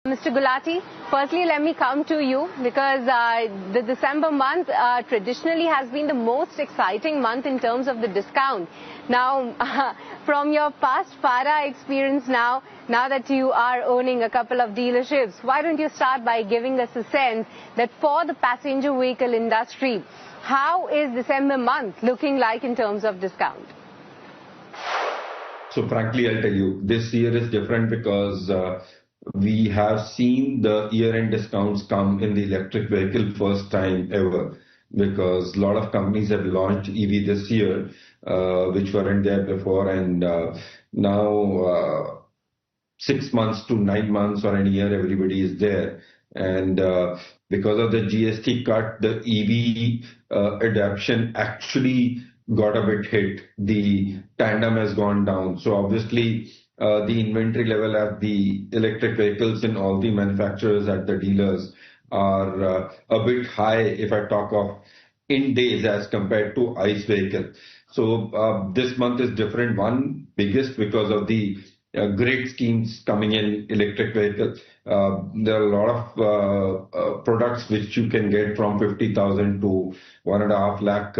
Mr. Gulati, firstly, let me come to you because the December month traditionally has been the most exciting month in terms of the discount. Now, from your past FARA experience now that you are owning a couple of dealerships, why don't you start by giving us a sense that for the passenger vehicle industry, how is December month looking like in terms of discount? So frankly, I'll tell you, this year is different because we have seen the year-end discounts come in the electric vehicle first time ever, because a lot of companies have launched EV this year, which weren't there before, and now 6 months to 9 months or a year, everybody is there. And because of the GST cut, the EV adoption actually got a bit hit. The tandem has gone down. So obviously, the inventory level at the electric vehicles in all the manufacturers at the dealers are a bit high if I talk of in days as compared to ICE vehicle. So this month is different. One, biggest because of the great schemes coming in electric vehicles. There are a lot of products which you can get from 50,000 to 1.5 lakh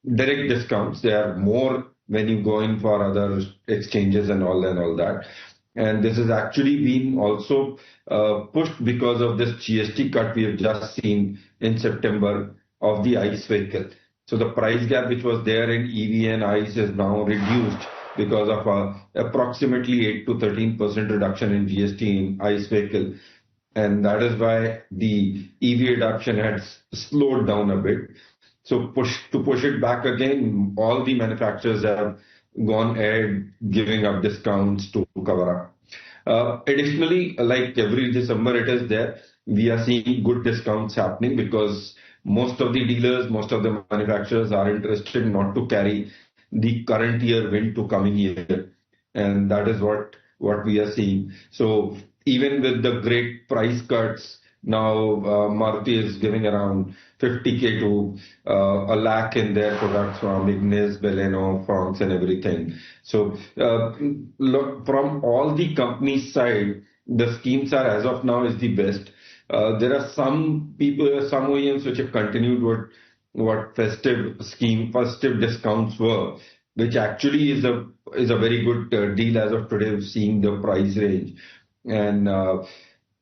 direct discounts. They are more when you go in for other exchanges and all that. And this has actually been also pushed because of this GST cut we have just seen in September of the ICE vehicle. So the price gap which was there in EV and ICE is now reduced because of approximately 8 to 13% reduction in GST in ICE vehicle. And that is why the EV adoption had slowed down a bit. So to push it back again, all the manufacturers have gone ahead giving up discounts to cover up. Additionally, like every December it is there, we are seeing good discounts happening because most of the dealers, most of the manufacturers are interested not to carry the current year wind to coming year. And that is what we are seeing. So even with the great price cuts, now Maruti is giving around 50k to a lakh in their products from Ignis, Baleno, France and everything. So look, from all the companies' side, the schemes are as of now is the best. There are some people, some OEMs which have continued what festive discounts were, which actually is a very good deal as of today, seeing the price range. And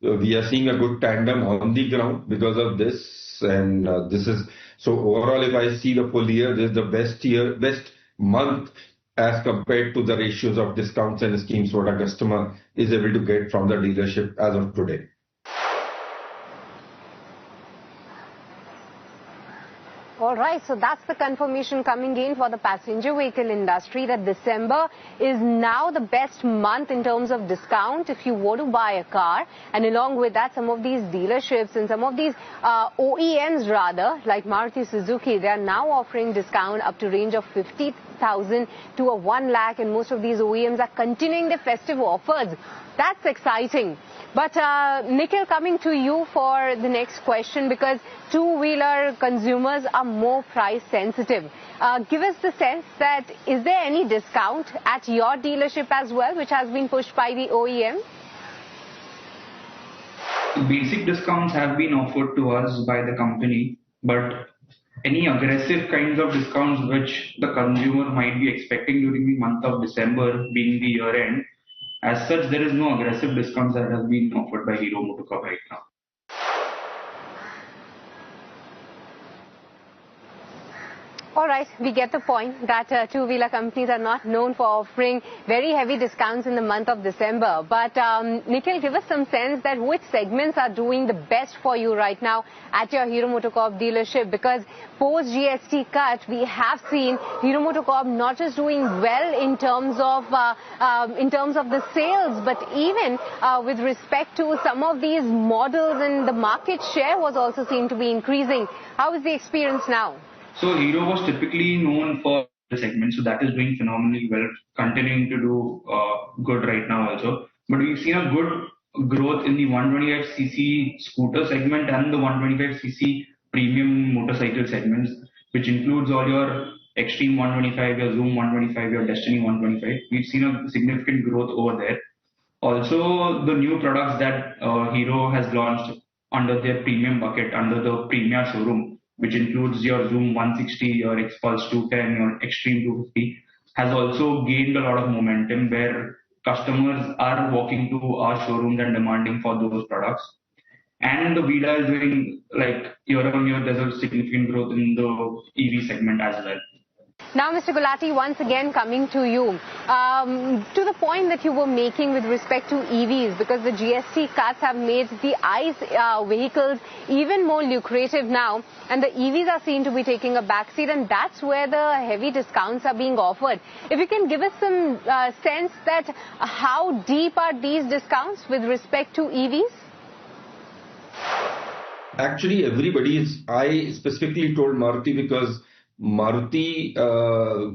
we are seeing a good tandem on the ground because of this. And this is, so overall, if I see the full year, this is the best month as compared to the ratios of discounts and schemes what a customer is able to get from the dealership as of today. All right, so that's the confirmation coming in for the passenger vehicle industry that December is now the best month in terms of discount if you want to buy a car. And along with that, some of these dealerships and some of these OEMs rather, like Maruti Suzuki, they are now offering discount up to range of 50,000 to a 1 lakh, and most of these OEMs are continuing their festive offers. That's exciting. But Nikhil, coming to you for the next question, because two-wheeler consumers are more price sensitive. Give us the sense that is there any discount at your dealership as well, which has been pushed by the OEM? Basic discounts have been offered to us by the company, but any aggressive kinds of discounts which the consumer might be expecting during the month of December being the year end, as such, there is no aggressive discounts that have been offered by Hero MotoCorp right now. All right, we get the point that two-wheeler companies are not known for offering very heavy discounts in the month of December. But Nikhil, give us some sense that which segments are doing the best for you right now at your Hero MotoCorp dealership, because post GST cut, we have seen Hero MotoCorp not just doing well in terms of the sales, but even with respect to some of these models, and the market share was also seen to be increasing. How is the experience now? So Hero was typically known for the segment, so that is doing phenomenally well, continuing to do good right now also. But we've seen a good growth in the 125cc scooter segment and the 125cc premium motorcycle segments, which includes all your Extreme 125, your Zoom 125, your Destiny 125. We've seen a significant growth over there. Also, the new products that Hero has launched under their premium bucket, under the Premia showroom, which includes your Zoom 160, your Xpulse 210, your Extreme 250, has also gained a lot of momentum where customers are walking to our showrooms and demanding for those products. And the Vida is doing like year on year, there's a significant growth in the EV segment as well. Now, Mr. Gulati, once again coming to you, to the point that you were making with respect to EVs, because the GST cuts have made the ICE vehicles even more lucrative now, and the EVs are seen to be taking a backseat, and that's where the heavy discounts are being offered. If you can give us some sense that how deep are these discounts with respect to EVs? Actually, I specifically told Maruti because Maruti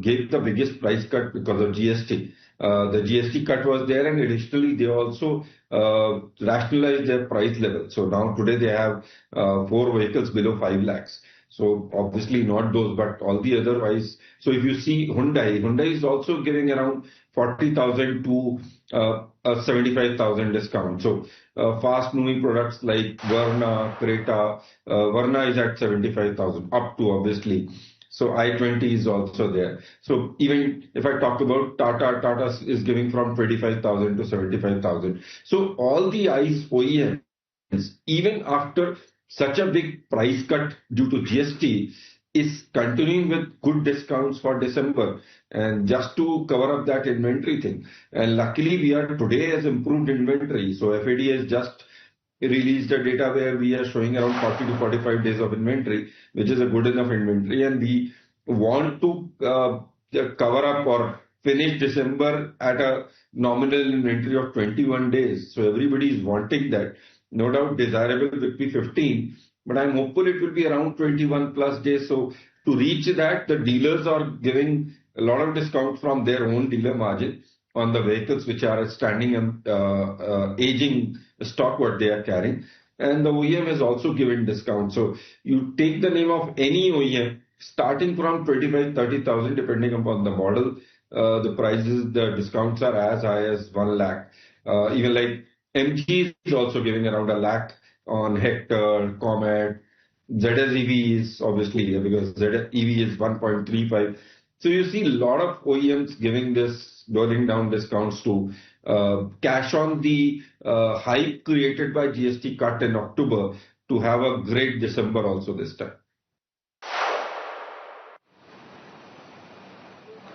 gave the biggest price cut because of GST. The GST cut was there, and additionally they also rationalized their price level. So now today they have 4 vehicles below 5 lakhs. So obviously not those, but all the otherwise. So if you see Hyundai is also giving around 40,000 to a 75,000 discount. So fast moving products like Verna, Creta, Verna is at 75,000 up to obviously. So i20 is also there. So even if I talk about Tata is giving from 25,000 to 75,000. So all the ICE OEMs, even after such a big price cut due to GST, is continuing with good discounts for December, and just to cover up that inventory thing. And luckily today has improved inventory. So FAD has just released a data where we are showing around 40 to 45 days of inventory, which is a good enough inventory, and we want to cover up or finish December at a nominal inventory of 21 days. So everybody is wanting that. No doubt desirable would be 15, but I'm hopeful it will be around 21 plus days. So to reach that, the dealers are giving a lot of discount from their own dealer margin on the vehicles which are standing and aging stock what they are carrying. And the OEM is also giving discount. So you take the name of any OEM starting from 25, 30,000 depending upon the model. The prices, the discounts are as high as 1 lakh. Even like MG is also giving around 1 lakh on Hector, Comet. ZS EV is obviously because ZS EV is 1.35. So you see a lot of OEMs giving this, rolling down discounts to cash on the hype created by GST cut in October to have a great December also this time.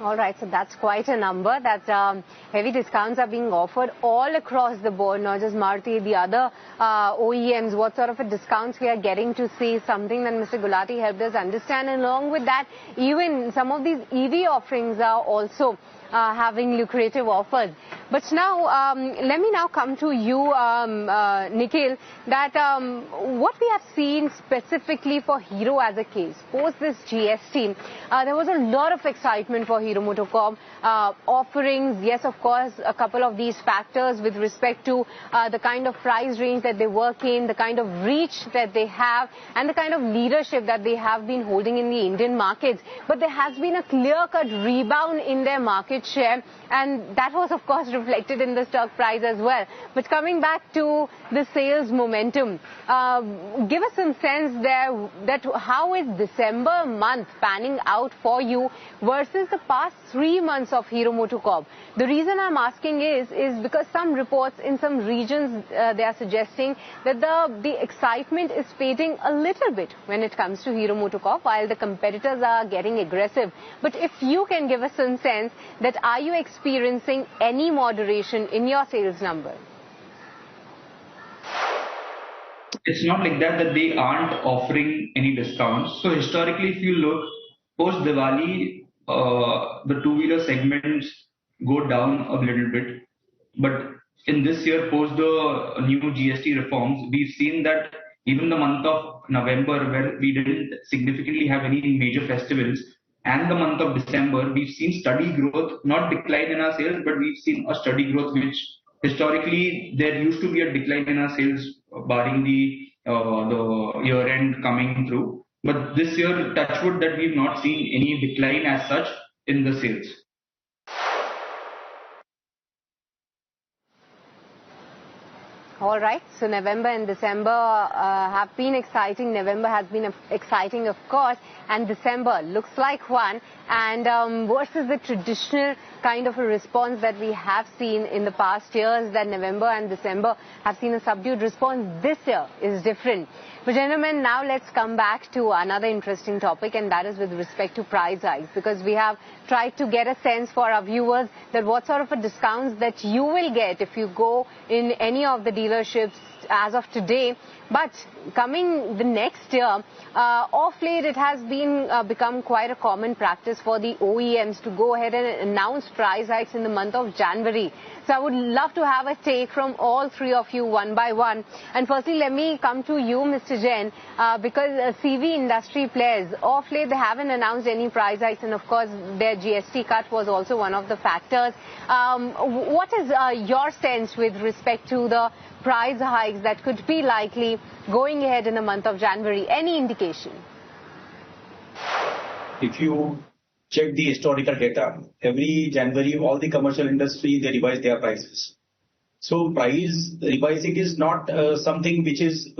All right, so that's quite a number. That heavy discounts are being offered all across the board, not just Maruti, the other OEMs. What sort of a discounts we are getting to see, something that Mr. Gulati helped us understand. And along with that, even some of these EV offerings are also having lucrative offers. But now, let me now come to you, Nikhil, that what we have seen specifically for Hero as a case, post this GST, there was a lot of excitement for Hero MotoCorp, offerings, yes, of course, a couple of these factors with respect to the kind of price range that they work in, the kind of reach that they have, and the kind of leadership that they have been holding in the Indian markets. But there has been a clear-cut rebound in their market share, and that was of course reflected in the stock price as well. But coming back to the sales momentum, give us some sense there that how is December month panning out for you versus the past 3 months of Hero MotoCorp. The reason I'm asking is because some reports in some regions they are suggesting that the excitement is fading a little bit when it comes to Hero MotoCorp while the competitors are getting aggressive. But if you can give us some sense that are you experiencing any moderation in your sales number? It's not like that they aren't offering any discounts. So historically, if you look, post Diwali, the two-wheeler segments go down a little bit. But in this year, post the new GST reforms, we've seen that even the month of November, where we didn't significantly have any major festivals, and the month of December, we've seen steady growth, not decline in our sales, but we've seen a steady growth, which historically there used to be a decline in our sales, barring the year end coming through. But this year, touch wood, that we've not seen any decline as such in the sales. All right, so November and December have been exciting. November has been exciting, of course, and December looks like one. And versus the traditional kind of a response that we have seen in the past years, that November and December have seen a subdued response, this year is different. But gentlemen, now let's come back to another interesting topic, and that is with respect to price hikes, because we have tried to get a sense for our viewers that what sort of a discounts that you will get if you go in any of the dealerships as of today. But coming the next year, of late it has been become quite a common practice for the OEMs to go ahead and announce price hikes in the month of January. So I would love to have a take from all three of you one by one. And firstly, let me come to you, Mr. Jain, because CV industry players, of late they haven't announced any price hikes, and of course their GST cut was also one of the factors. What is your sense with respect to the price hikes that could be likely going ahead in the month of January? Any indication? If you check the historical data, every January all the commercial industry, they revise their prices. So price revising is not something which is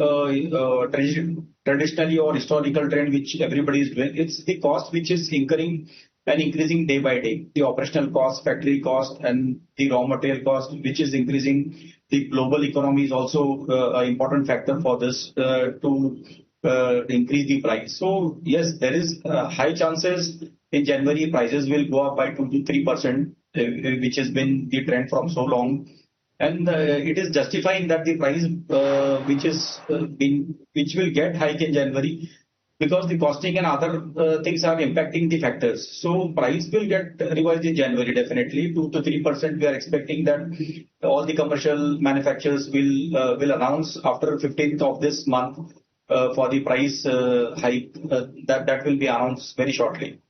traditionally or historical trend which everybody is doing. It's the cost which is incurring and increasing day by day. The operational cost, factory cost, and the raw material cost, which is increasing. The global economy is also an important factor for this to increase the price. So yes, there is high chances in January prices will go up by 2 to 3%, which has been the trend from so long. And it is justifying that the price which will get hike in January, because the costing and other things are impacting the factors. So price will get revised in January, definitely 2 to 3%. We are expecting that all the commercial manufacturers will announce after 15th of this month for the price hike. That will be announced very shortly.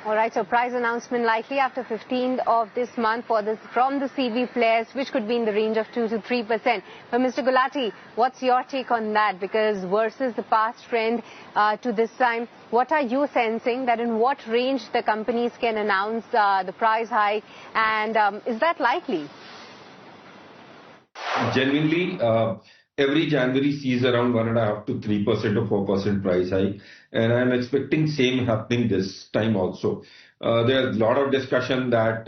All right, so price announcement likely after 15th of this month from the CV players, which could be in the range of 2 to 3%. But Mr. Gulati, what's your take on that? Because versus the past trend to this time, what are you sensing that in what range the companies can announce the price hike, and is that likely? Genuinely, every January sees around 1.5 to 3% or 4% price hike, and I'm expecting same happening this time also. There's a lot of discussion that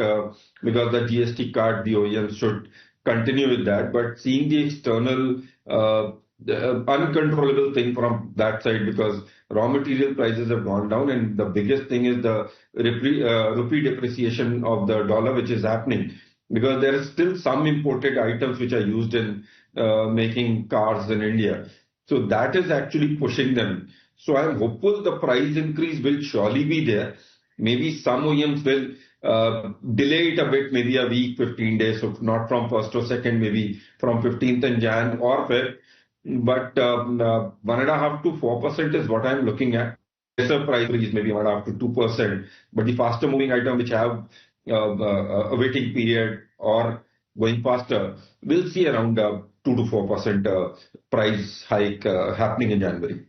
because the GST cut, the OEMs should continue with that, but seeing the external the uncontrollable thing from that side, because raw material prices have gone down, and the biggest thing is the rupee depreciation of the dollar, which is happening, because there is still some imported items which are used in making cars in India. So that is actually pushing them. So I'm hopeful the price increase will surely be there. Maybe some OEMs will delay it a bit, maybe a week, 15 days, so not from 1st or 2nd, maybe from 15th in Jan or Feb. But 1.5 to 4% is what I'm looking at. Lesser price increase, maybe 1.5 to 2%. But the faster moving item which have a waiting period or going faster, we'll see around 2 to 4% price hike happening in January.